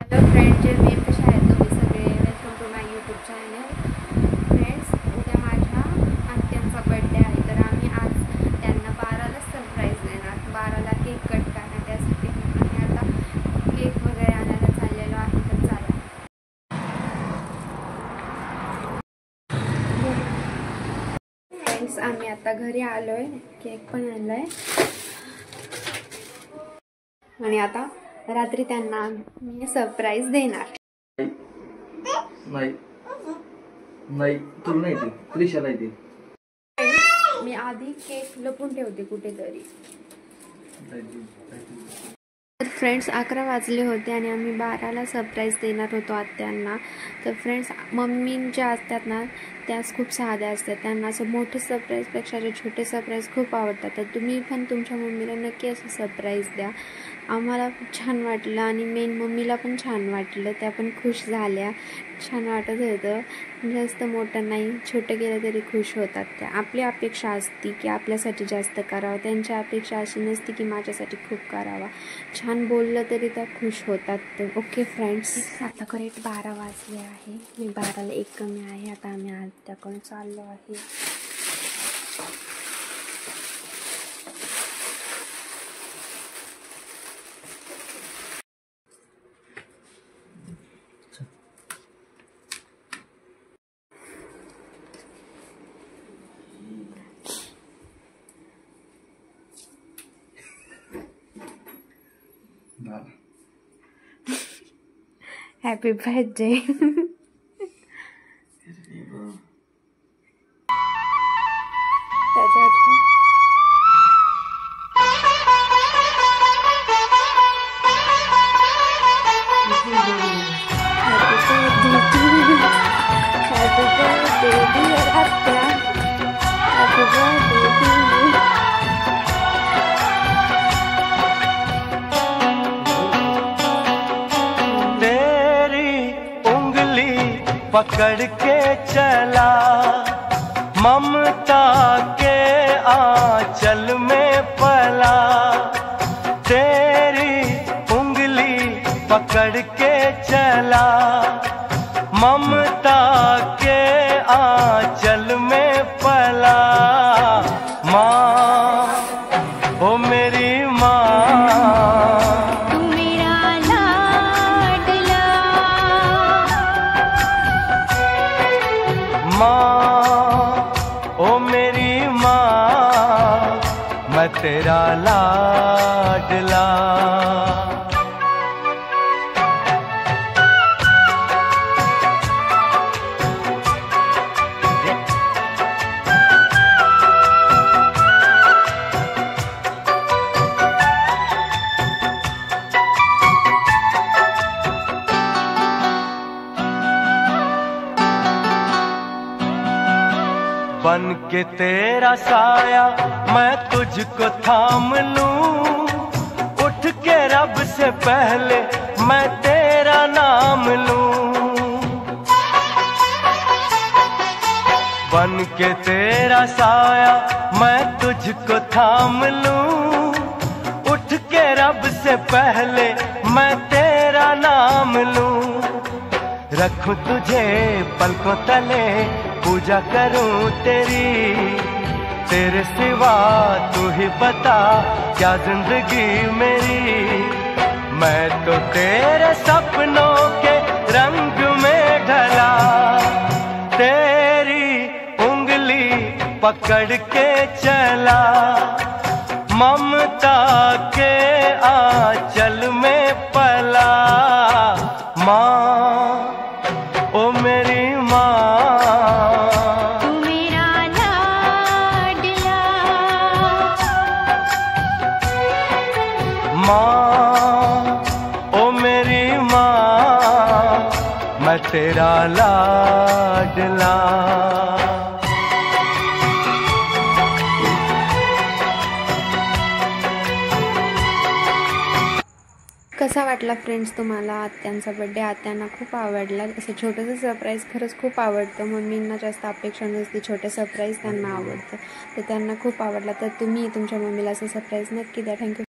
Hello friends, मी कशा आहेत तुम्ही सगळे. Welcome to my YouTube channel. Friends, उद्या माझ्या आत्यांचा बर्थडे आहे, तर आम्ही आज त्यांना 12ला सरप्राईज देणार. 12ला केक कट करणार, त्यासाठी आम्ही आता केक वगैरे आणायला चाललेलो आहे. तर चला फ्रेंड्स, आम्ही आता घरी आलो आहे. केक पण आणला आहे आणि आता रात्री त्यांना मी सरप्राईज देणार. नाही नाही तुला नाही ते त्रिशाला येते. मी आधी केक लपून ठेवते कुठेतरी. तर फ्रेंड्स, 11 वाजले होते आणि आम्ही 12ला सरप्राईज देणार होतो आत्यांना. तर फ्रेंड्स, मम्मी ज्या असतात ना त्याच खूप साध्या असतात. त्यांना असं मोठे सरप्राईजपेक्षा जे छोटे सरप्राईज खूप आवडतात. तर तुम्ही पण तुमच्या मम्मीला नक्की असं सरप्राईज द्या. आम्हाला खूप छान वाटलं आणि मेन मम्मीला पण छान वाटलं. त्या पण खुश झाल्या. छान वाटत होतं. जास्त मोठं नाही, छोटं केलं तरी खुश होतात त्या. आपली अपेक्षा असती की आपल्यासाठी जास्त करावं, त्यांची अपेक्षा अशी नसती की माझ्यासाठी खूप करावा. छान बोललं तरी त्या खुश होतात. तर ओके फ्रेंड्स, आता करेक्ट 12 वाजले आहे. मी 12ला 1 कमी आहे. आता आम्ही आत्याकडून चाललो आहे. Happy birthday. पकड़ के चला ममता के आंचल में पला, तेरी उंगली पकड़ के चला ममता के आंचल में पला। माँ, ओ मेरी माँ, माँ, ओ मेरी माँ, मैं तेरा लाडला। बन के तेरा साया मैं तुझको थाम लूं, उठ के रब से पहले मैं तेरा नाम लूं। बन के तेरा साया मैं तुझको थाम लूं, उठ के रब से पहले मैं तेरा नाम लूं। रखूं तुझे पलकों तले, पूजा करूं तेरी, तेरे सिवा तू ही बता क्या जिंदगी मेरी। मैं तो तेरे सपनों के रंग में ढला, तेरी उंगली पकड़ के चला ममता के आंचल में पला। माँ, ओ मेरी माँ, माँ, ओ मेरी माँ, मैं तेरा लाडला। कसा वाटला फ्रेंड्स तुम्हाला आत्यांचा बर्थडे? आत्यांना खूप आवडला. असं छोटंसं सरप्राईज खरंच खूप आवडतं. मम्मींना जास्त अपेक्षा नसते, छोटे सरप्राईज त्यांना आवडतं. तर त्यांना खूप आवडला. तर तुम्ही तुमच्या मम्मीला असं सरप्राईज नक्की द्या. थँक्यू.